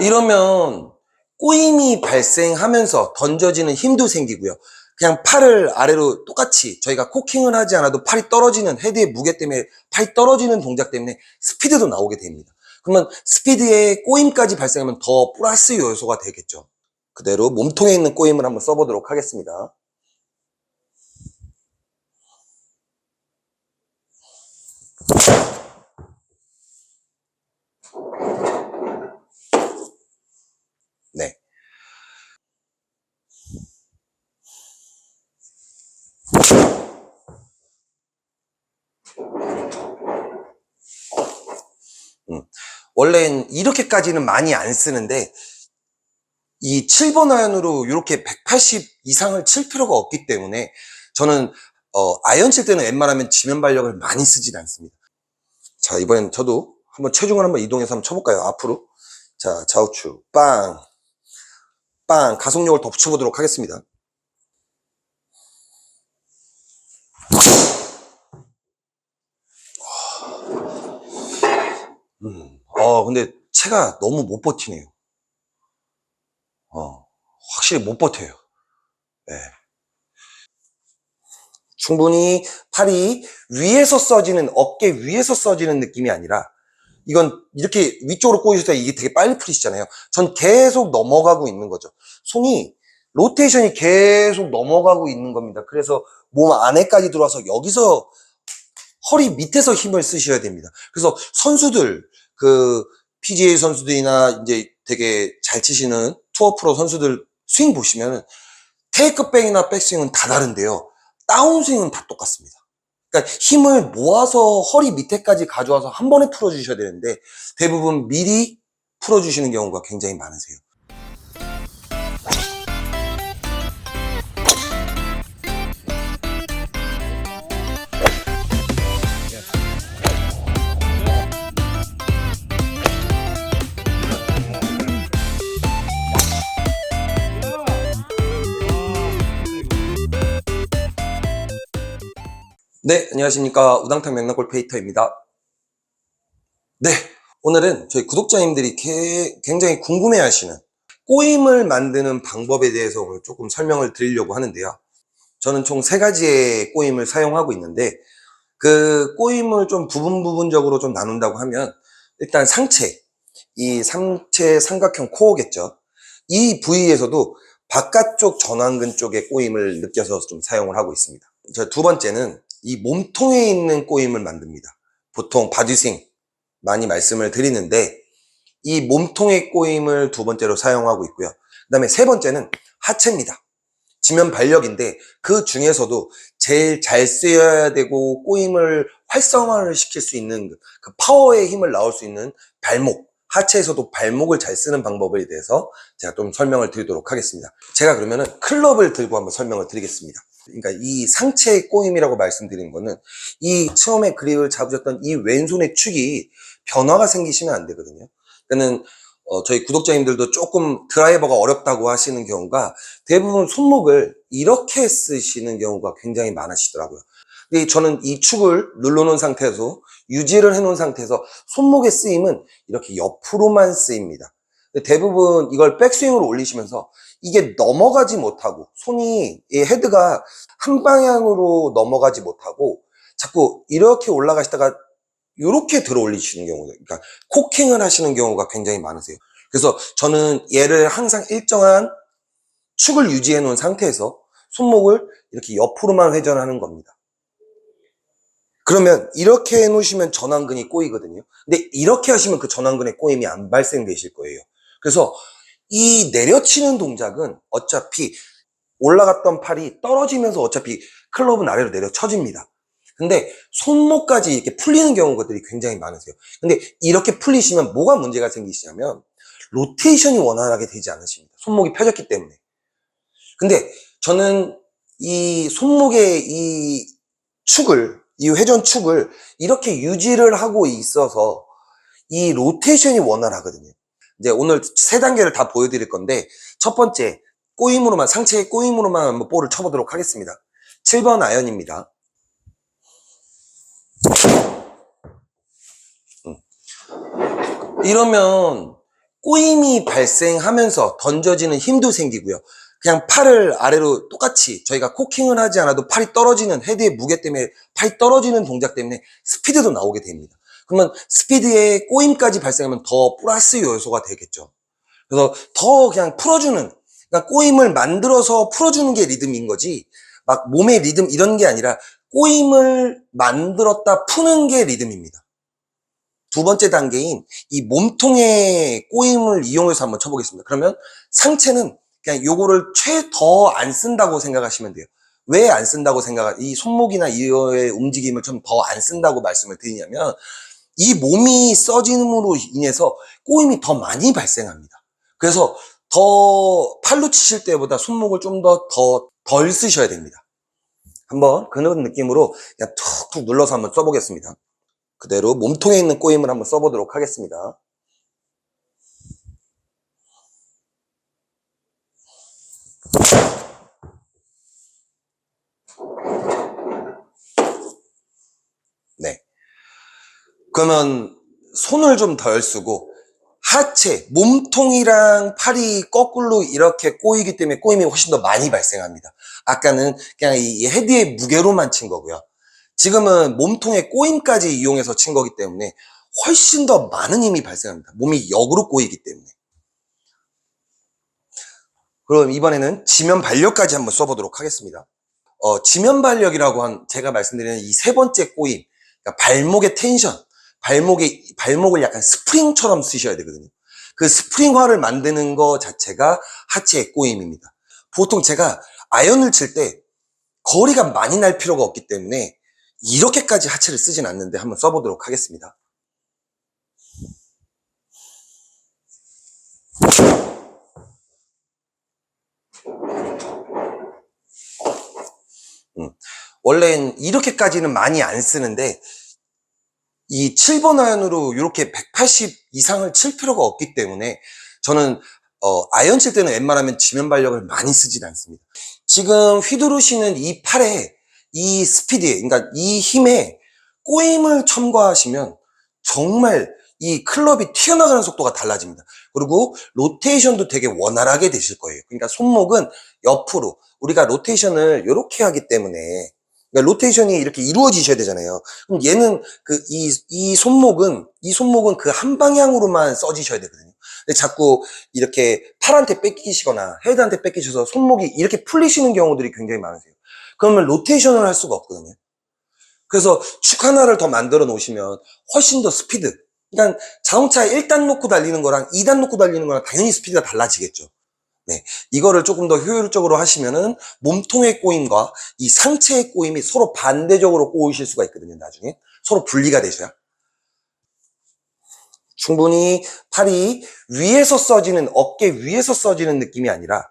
이러면 꼬임이 발생하면서 던져지는 힘도 생기고요. 그냥 팔을 아래로 똑같이 저희가 코킹을 하지 않아도 팔이 떨어지는 헤드의 무게 때문에 팔이 떨어지는 동작 때문에 스피드도 나오게 됩니다. 그러면 스피드에 꼬임까지 발생하면 더 플러스 요소가 되겠죠. 그대로 몸통에 있는 꼬임을 한번 써보도록 하겠습니다. 네. 원래는 이렇게까지는 많이 안 쓰는데 이 7번 아이언으로 이렇게 180 이상을 칠 필요가 없기 때문에 저는 아이언 칠 때는 웬만하면 지면 발력을 많이 쓰진 않습니다. 자, 이번엔 저도 한번 체중을 한번 이동해서 한번 쳐볼까요? 앞으로. 자, 좌우측 빵, 빵. 가속력을 더 붙여보도록 하겠습니다. 근데 체가 너무 못 버티네요. 확실히 못 버텨요. 네. 충분히 팔이 위에서 써지는, 어깨 위에서 써지는 느낌이 아니라 이건 이렇게 위쪽으로 꼬이실 때 이게 되게 빨리 풀리시잖아요. 전 계속 넘어가고 있는 거죠. 손이 로테이션이 계속 넘어가고 있는 겁니다. 그래서 몸 안에까지 들어와서 여기서 허리 밑에서 힘을 쓰셔야 됩니다. 그래서 선수들, PGA 선수들이나 이제 되게 잘 치시는 투어 프로 선수들 스윙 보시면은 테이크백이나 백스윙은 다 다른데요. 다운스윙은 다 똑같습니다. 그러니까 힘을 모아서 허리 밑에까지 가져와서 한 번에 풀어주셔야 되는데 대부분 미리 풀어주시는 경우가 굉장히 많으세요. 네, 안녕하십니까. 우당탕 맥락골프 페이터입니다. 네, 오늘은 저희 구독자님들이 굉장히 궁금해 하시는 꼬임을 만드는 방법에 대해서 오늘 조금 설명을 드리려고 하는데요. 저는 총 3가지의 꼬임을 사용하고 있는데 그 꼬임을 좀 부분적으로 좀 나눈다고 하면 일단 상체, 이 상체 삼각형 코어겠죠. 이 부위에서도 바깥쪽 전완근 쪽의 꼬임을 느껴서 좀 사용을 하고 있습니다. 두 번째는 이 몸통에 있는 꼬임을 만듭니다. 보통 바디스윙 많이 말씀을 드리는데 이 몸통의 꼬임을 두 번째로 사용하고 있고요. 그 다음에 세 번째는 하체입니다. 지면 발력인데 그 중에서도 제일 잘 쓰여야 되고 꼬임을 활성화를 시킬 수 있는 그 파워의 힘을 나올 수 있는 발목, 하체에서도 발목을 잘 쓰는 방법에 대해서 제가 좀 설명을 드리도록 하겠습니다. 제가 그러면은 클럽을 들고 한번 설명을 드리겠습니다. 그러니까 이 상체의 꼬임이라고 말씀드린 거는 이 처음에 그립을 잡으셨던 이 왼손의 축이 변화가 생기시면 안 되거든요. 그러니까는 저희 구독자님들도 조금 드라이버가 어렵다고 하시는 경우가 대부분 손목을 이렇게 쓰시는 경우가 굉장히 많으시더라고요. 근데 저는 이 축을 눌러놓은 상태에서 유지를 해놓은 상태에서 손목의 쓰임은 이렇게 옆으로만 쓰입니다. 대부분 이걸 백스윙으로 올리시면서 이게 넘어가지 못하고 손이 이 헤드가 한 방향으로 넘어가지 못하고 자꾸 이렇게 올라가시다가 이렇게 들어 올리시는 경우가, 그러니까 코킹을 하시는 경우가 굉장히 많으세요. 그래서 저는 얘를 항상 일정한 축을 유지해 놓은 상태에서 손목을 이렇게 옆으로만 회전하는 겁니다. 그러면 이렇게 해 놓으시면 전완근이 꼬이거든요. 근데 이렇게 하시면 그 전완근의 꼬임이 안 발생되실 거예요. 그래서 이 내려치는 동작은 어차피 올라갔던 팔이 떨어지면서 어차피 클럽은 아래로 내려쳐집니다. 근데 손목까지 이렇게 풀리는 경우들이 굉장히 많으세요. 근데 이렇게 풀리시면 뭐가 문제가 생기시냐면 로테이션이 원활하게 되지 않으십니다. 손목이 펴졌기 때문에. 근데 저는 이 손목의 이 축을, 이 회전 축을 이렇게 유지를 하고 있어서 이 로테이션이 원활하거든요. 이제 오늘 3단계를 다 보여드릴 건데 첫 번째 꼬임으로만, 상체의 꼬임으로만 한번 볼을 쳐보도록 하겠습니다. 7번 아이언입니다. 이러면 꼬임이 발생하면서 던져지는 힘도 생기고요. 그냥 팔을 아래로 똑같이 저희가 코킹을 하지 않아도 팔이 떨어지는 헤드의 무게 때문에 팔이 떨어지는 동작 때문에 스피드도 나오게 됩니다. 그러면 스피드에 꼬임까지 발생하면 더 플러스 요소가 되겠죠. 그래서 더 그냥 풀어주는, 그러니까 꼬임을 만들어서 풀어주는 게 리듬인 거지 막 몸의 리듬 이런 게 아니라 꼬임을 만들었다 푸는 게 리듬입니다. 두 번째 단계인 이 몸통의 꼬임을 이용해서 한번 쳐보겠습니다. 그러면 상체는 그냥 요거를 더 안 쓴다고 생각하시면 돼요. 왜 안 쓴다고 이 손목이나 이의 움직임을 좀 더 안 쓴다고 말씀을 드리냐면 이 몸이 써짐으로 인해서 꼬임이 더 많이 발생합니다. 그래서 더 팔로 치실 때보다 손목을 좀 덜 쓰셔야 됩니다. 한번 그런 느낌으로 그냥 툭툭 눌러서 한번 써보겠습니다. 그대로 몸통에 있는 꼬임을 한번 써보도록 하겠습니다. 네. 그러면 손을 좀 덜 쓰고 하체, 몸통이랑 팔이 거꾸로 이렇게 꼬이기 때문에 꼬임이 훨씬 더 많이 발생합니다. 아까는 그냥 이 헤드의 무게로만 친 거고요. 지금은 몸통의 꼬임까지 이용해서 친 거기 때문에 훨씬 더 많은 힘이 발생합니다. 몸이 역으로 꼬이기 때문에. 그럼 이번에는 지면 발력까지 한번 써보도록 하겠습니다. 지면 발력이라고 제가 말씀드리는 이 세 번째 꼬임, 그러니까 발목의 텐션, 발목을 약간 스프링처럼 쓰셔야 되거든요. 그 스프링화를 만드는 거 자체가 하체의 꼬임입니다. 보통 제가 아이언을 칠 때 거리가 많이 날 필요가 없기 때문에 이렇게까지 하체를 쓰진 않는데 한번 써보도록 하겠습니다. 원래는 이렇게까지는 많이 안 쓰는데 이 7번 아이언으로 이렇게 180 이상을 칠 필요가 없기 때문에 저는 아이언 칠 때는 웬만하면 지면 발력을 많이 쓰진 않습니다. 지금 휘두르시는 이 팔에 이 스피드에, 그러니까 이 힘에 꼬임을 첨가하시면 정말 이 클럽이 튀어나가는 속도가 달라집니다. 그리고 로테이션도 되게 원활하게 되실 거예요. 그러니까 손목은 옆으로, 우리가 로테이션을 이렇게 하기 때문에, 그러니까 로테이션이 이렇게 이루어지셔야 되잖아요. 그럼 얘는 이 손목은 그 한 방향으로만 써지셔야 되거든요. 근데 자꾸 이렇게 팔한테 뺏기시거나 헤드한테 뺏기셔서 손목이 이렇게 풀리시는 경우들이 굉장히 많으세요. 그러면 로테이션을 할 수가 없거든요. 그래서 축 하나를 더 만들어 놓으시면 훨씬 더 스피드, 그러니까 자동차 1단 놓고 달리는 거랑 2단 놓고 달리는 거랑 당연히 스피드가 달라지겠죠. 네, 이거를 조금 더 효율적으로 하시면은 몸통의 꼬임과 이 상체의 꼬임이 서로 반대적으로 꼬이실 수가 있거든요. 나중에 서로 분리가 되셔야 충분히 팔이 위에서 써지는, 어깨 위에서 써지는 느낌이 아니라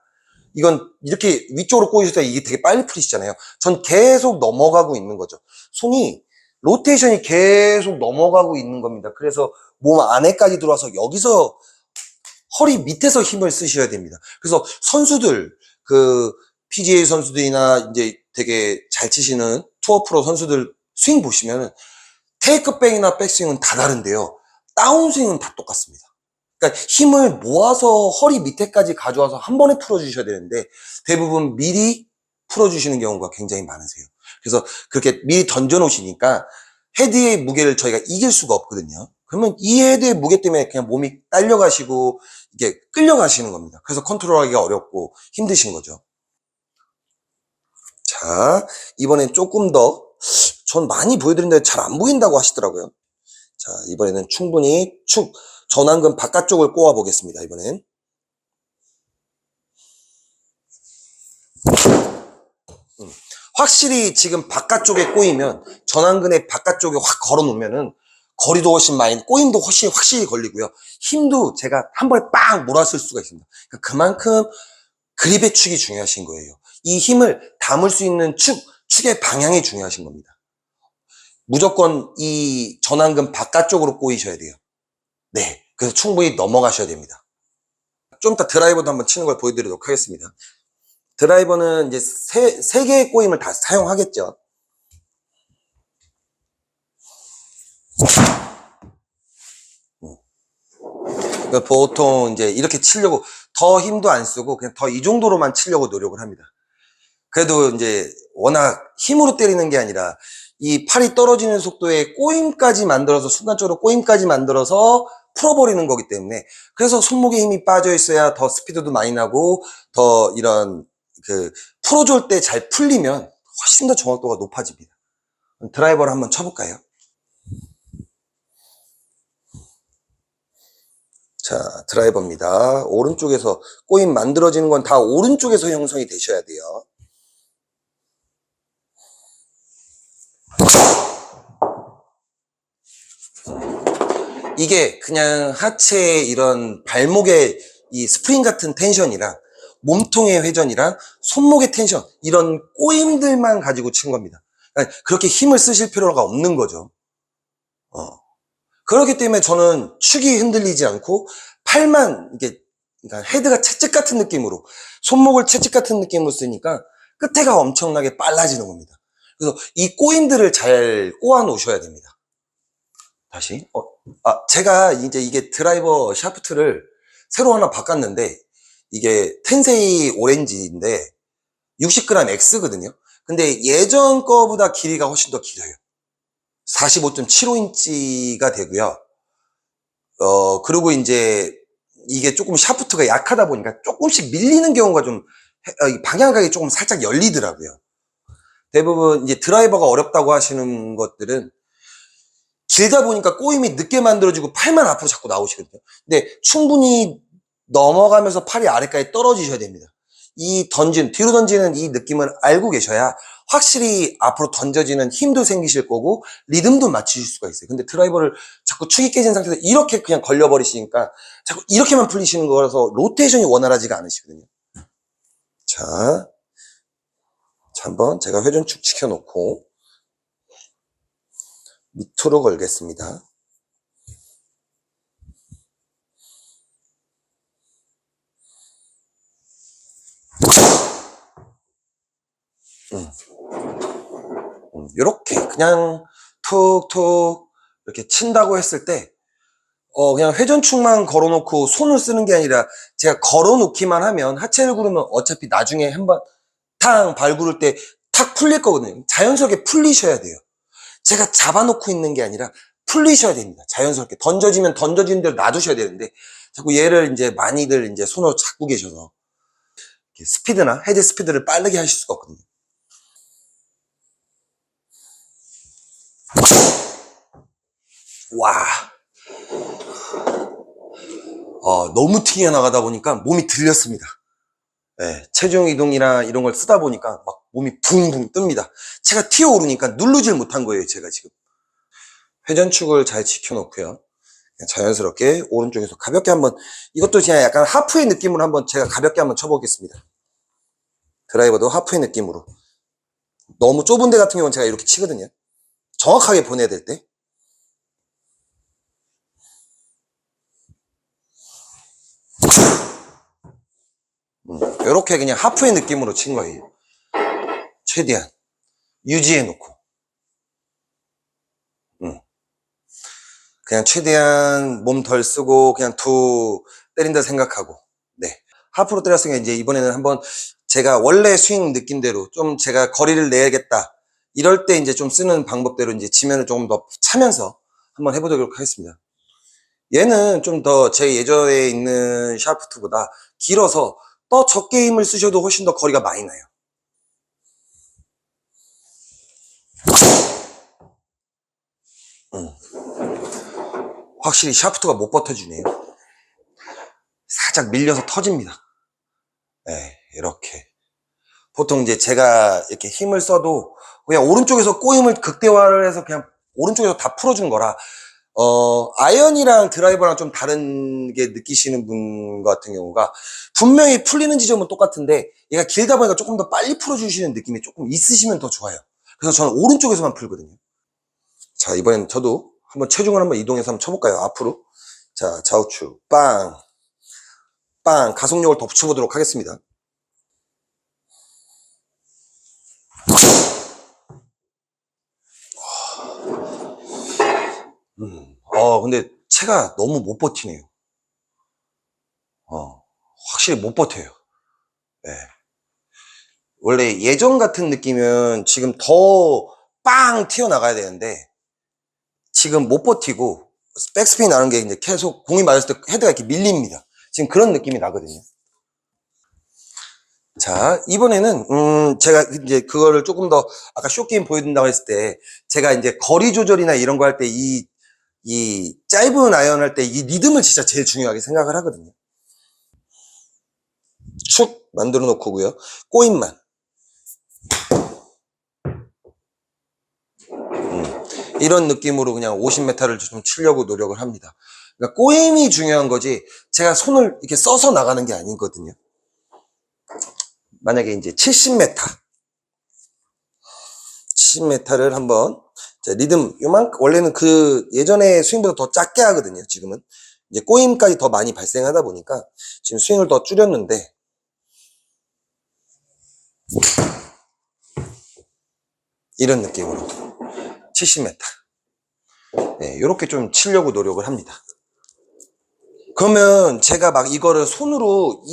이건 이렇게 위쪽으로 꼬이실 때 이게 되게 빨리 풀리시잖아요. 전 계속 넘어가고 있는 거죠. 손이 로테이션이 계속 넘어가고 있는 겁니다. 그래서 몸 안에까지 들어와서 여기서 허리 밑에서 힘을 쓰셔야 됩니다. 그래서 선수들, PGA 선수들이나 이제 되게 잘 치시는 투어 프로 선수들 스윙 보시면은 테이크백이나 백스윙은 다 다른데요. 다운스윙은 다 똑같습니다. 그러니까 힘을 모아서 허리 밑에까지 가져와서 한 번에 풀어주셔야 되는데 대부분 미리 풀어주시는 경우가 굉장히 많으세요. 그래서 그렇게 미리 던져놓으시니까 헤드의 무게를 저희가 이길 수가 없거든요. 그러면 이 헤드의 무게 때문에 그냥 몸이 딸려가시고 이게 끌려가시는 겁니다. 그래서 컨트롤하기가 어렵고 힘드신 거죠. 자, 이번엔 조금 더, 전 많이 보여드렸는데 잘 안 보인다고 하시더라고요. 자, 이번에는 충분히 전완근 바깥쪽을 꼬아 보겠습니다, 이번엔. 확실히 지금 바깥쪽에 꼬이면 전완근의 바깥쪽에 확 걸어 놓으면은 거리도 훨씬 많이, 꼬임도 확실히 걸리고요. 힘도 제가 한 번에 빵 몰았을 수가 있습니다. 그러니까 그만큼 그립의 축이 중요하신 거예요. 이 힘을 담을 수 있는 축의 방향이 중요하신 겁니다. 무조건 이 전완근 바깥쪽으로 꼬이셔야 돼요. 네. 그래서 충분히 넘어가셔야 됩니다. 좀 이따 드라이버도 한번 치는 걸 보여드리도록 하겠습니다. 드라이버는 이제 세 개의 꼬임을 다 사용하겠죠. 그러니까 보통 이제 이렇게 치려고 더 힘도 안 쓰고 그냥 더 이 정도로만 치려고 노력을 합니다. 그래도 이제 워낙 힘으로 때리는 게 아니라 이 팔이 떨어지는 속도에 꼬임까지 만들어서 순간적으로 꼬임까지 만들어서 풀어버리는 거기 때문에 그래서 손목에 힘이 빠져 있어야 더 스피드도 많이 나고 더 이런 그 풀어줄 때 잘 풀리면 훨씬 더 정확도가 높아집니다. 드라이버를 한번 쳐볼까요? 자, 드라이버입니다. 오른쪽에서 꼬임 만들어지는 건 다 오른쪽에서 형성이 되셔야 돼요. 이게 그냥 하체의 이런 발목의 이 스프링 같은 텐션이랑 몸통의 회전이랑 손목의 텐션 이런 꼬임들만 가지고 친 겁니다. 그러니까 그렇게 힘을 쓰실 필요가 없는 거죠. 그렇기 때문에 저는 축이 흔들리지 않고 팔만 이게 그러니까 헤드가 채찍 같은 느낌으로 손목을 채찍 같은 느낌으로 쓰니까 끝에가 엄청나게 빨라지는 겁니다. 그래서 이 꼬임들을 잘 꼬아 놓으셔야 됩니다. 다시 제가 이제 이게 드라이버 샤프트를 새로 하나 바꿨는데 이게 텐세이 오렌지인데 60g X거든요. 근데 예전 거보다 길이가 훨씬 더 길어요. 45.75인치가 되고요. 그리고 이제 이게 조금 샤프트가 약하다 보니까 조금씩 밀리는 경우가 좀 방향각이 조금 살짝 열리더라고요. 대부분 이제 드라이버가 어렵다고 하시는 것들은 길다 보니까 꼬임이 늦게 만들어지고 팔만 앞으로 자꾸 나오시거든요. 근데 충분히 넘어가면서 팔이 아래까지 떨어지셔야 됩니다. 이 뒤로 던지는 이 느낌을 알고 계셔야 확실히 앞으로 던져지는 힘도 생기실 거고 리듬도 맞추실 수가 있어요. 근데 드라이버를 자꾸 축이 깨진 상태에서 이렇게 그냥 걸려버리시니까 자꾸 이렇게만 풀리시는 거라서 로테이션이 원활하지가 않으시거든요. 자, 한번 제가 회전축 지켜놓고 밑으로 걸겠습니다. 이렇게 그냥 툭툭 이렇게 친다고 했을 때 그냥 회전축만 걸어놓고 손을 쓰는 게 아니라 제가 걸어놓기만 하면 하체를 구르면 어차피 나중에 한번 탕 발 구를 때 탁 풀릴 거거든요. 자연스럽게 풀리셔야 돼요. 제가 잡아놓고 있는 게 아니라 풀리셔야 됩니다. 자연스럽게 던져지면 던져지는 대로 놔두셔야 되는데 자꾸 얘를 이제 많이들 이제 손으로 잡고 계셔서 스피드나 헤드 스피드를 빠르게 하실 수가 없거든요. 와, 너무 튕겨나가다 보니까 몸이 들렸습니다. 네, 체중 이동이나 이런 걸 쓰다 보니까 막 몸이 붕붕 뜹니다. 제가 튀어오르니까 누르질 못한 거예요, 제가 지금. 회전축을 잘 지켜놓고요. 자연스럽게 오른쪽에서 가볍게 한번, 이것도 그냥 약간 하프의 느낌으로 한번 제가 가볍게 한번 쳐보겠습니다. 드라이버도 하프의 느낌으로. 너무 좁은 데 같은 경우는 제가 이렇게 치거든요. 정확하게 보내야 될 때. 이렇게 그냥 하프의 느낌으로 친 거예요. 최대한 유지해 놓고 그냥 최대한 몸 덜 쓰고 그냥 때린다 생각하고 네, 하프로 때렸으니까 이제 이번에는 한번 제가 원래 스윙 느낌대로 좀 제가 거리를 내야겠다 이럴 때 이제 좀 쓰는 방법대로 이제 지면을 조금 더 차면서 한번 해보도록 하겠습니다. 얘는 좀 더 제 예전에 있는 샤프트보다 길어서 더 적게 힘을 쓰셔도 훨씬 더 거리가 많이 나요. 확실히 샤프트가 못 버텨주네요. 살짝 밀려서 터집니다. 네, 이렇게. 보통 이제 제가 이렇게 힘을 써도 그냥 오른쪽에서 꼬임을 극대화를 해서 그냥 오른쪽에서 다 풀어준 거라, 아이언이랑 드라이버랑 좀 다른 게 느끼시는 분 같은 경우가 분명히 풀리는 지점은 똑같은데 얘가 길다 보니까 조금 더 빨리 풀어주시는 느낌이 조금 있으시면 더 좋아요. 그래서 저는 오른쪽에서만 풀거든요. 자, 이번엔 저도 한번 체중을 한번 이동해서 한번 쳐볼까요? 앞으로. 자, 좌우측, 빵, 빵, 가속력을 더 붙여보도록 하겠습니다. 근데 체가 너무 못 버티네요. 확실히 못 버텨요. 네. 원래 예전 같은 느낌은 지금 더 빵 튀어나가야 되는데 지금 못 버티고 백스핀 나는 게 이제 계속 공이 맞았을 때 헤드가 이렇게 밀립니다. 지금 그런 느낌이 나거든요. 자, 이번에는 제가 이제 그거를 조금 더 아까 쇼게임 보여준다고 했을 때 제가 이제 거리 조절이나 이런 거 할 때 이 짧은 아이언 할 때 이 리듬을 진짜 제일 중요하게 생각을 하거든요. 축 만들어 놓고요. 꼬임만. 이런 느낌으로 그냥 50m를 좀 치려고 노력을 합니다. 그러니까 꼬임이 중요한 거지 제가 손을 이렇게 써서 나가는 게 아니거든요. 만약에 이제 70m 를 한번 리듬 요만큼 원래는 그 예전에 스윙보다 더 작게 하거든요. 지금은 이제 꼬임까지 더 많이 발생하다 보니까 지금 스윙을 더 줄였는데 이런 느낌으로 70m 네, 이렇게 좀 치려고 노력을 합니다. 그러면 제가 막 이거를 손으로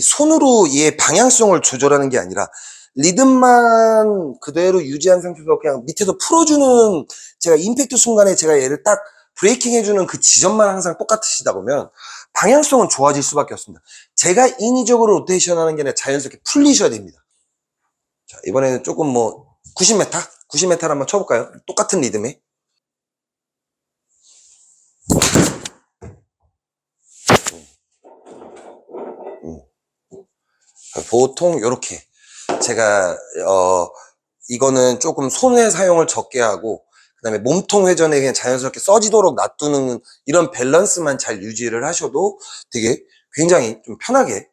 손으로 얘 방향성을 조절하는 게 아니라 리듬만 그대로 유지한 상태에서 그냥 밑에서 풀어주는 제가 임팩트 순간에 제가 얘를 딱 브레이킹 해주는 그 지점만 항상 똑같으시다 보면 방향성은 좋아질 수밖에 없습니다. 제가 인위적으로 로테이션 하는 게 아니라 자연스럽게 풀리셔야 됩니다. 자, 이번에는 조금 뭐 90m? 90m를 한번 쳐볼까요? 똑같은 리듬에. 보통 이렇게 제가 이거는 조금 손의 사용을 적게 하고 그다음에 몸통 회전에 그냥 자연스럽게 써지도록 놔두는 이런 밸런스만 잘 유지를 하셔도 되게 굉장히 좀 편하게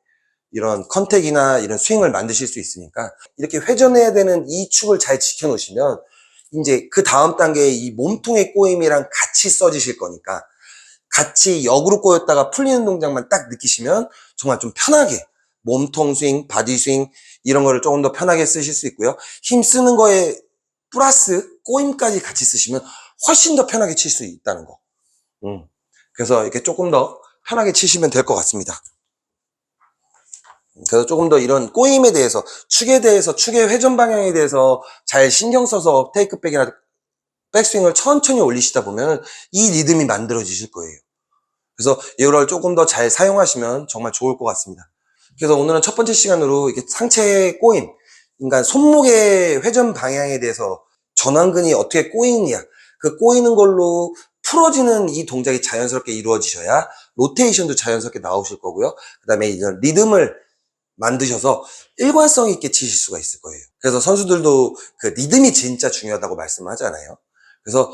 이런 컨택이나 이런 스윙을 만드실 수 있으니까 이렇게 회전해야 되는 이 축을 잘 지켜 놓으시면 이제 그 다음 단계에 이 몸통의 꼬임이랑 같이 써지실 거니까 같이 역으로 꼬였다가 풀리는 동작만 딱 느끼시면 정말 좀 편하게 몸통 스윙, 바디 스윙 이런 거를 조금 더 편하게 쓰실 수 있고요. 힘 쓰는 거에 플러스 꼬임까지 같이 쓰시면 훨씬 더 편하게 칠 수 있다는 거. 그래서 이렇게 조금 더 편하게 치시면 될 것 같습니다. 그래서 조금 더 이런 꼬임에 대해서, 축에 대해서, 축의 회전 방향에 대해서 잘 신경 써서 테이크백이나 백스윙을 천천히 올리시다 보면 이 리듬이 만들어지실 거예요. 그래서 이걸 조금 더 잘 사용하시면 정말 좋을 것 같습니다. 그래서 오늘은 첫 번째 시간으로 이렇게 상체의 꼬임, 그러니까 손목의 회전 방향에 대해서 전완근이 어떻게 꼬이느냐, 그 꼬이는 걸로 풀어지는 이 동작이 자연스럽게 이루어지셔야 로테이션도 자연스럽게 나오실 거고요. 그 다음에 이런 리듬을 만드셔서 일관성 있게 치실 수가 있을 거예요. 그래서 선수들도 그 리듬이 진짜 중요하다고 말씀하잖아요. 그래서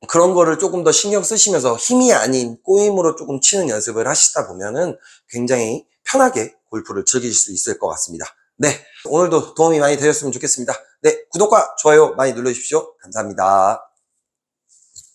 그런 거를 조금 더 신경 쓰시면서 힘이 아닌 꼬임으로 조금 치는 연습을 하시다 보면은 굉장히 편하게 골프를 즐기실 수 있을 것 같습니다. 네. 오늘도 도움이 많이 되셨으면 좋겠습니다. 네. 구독과 좋아요 많이 눌러주십시오. 감사합니다.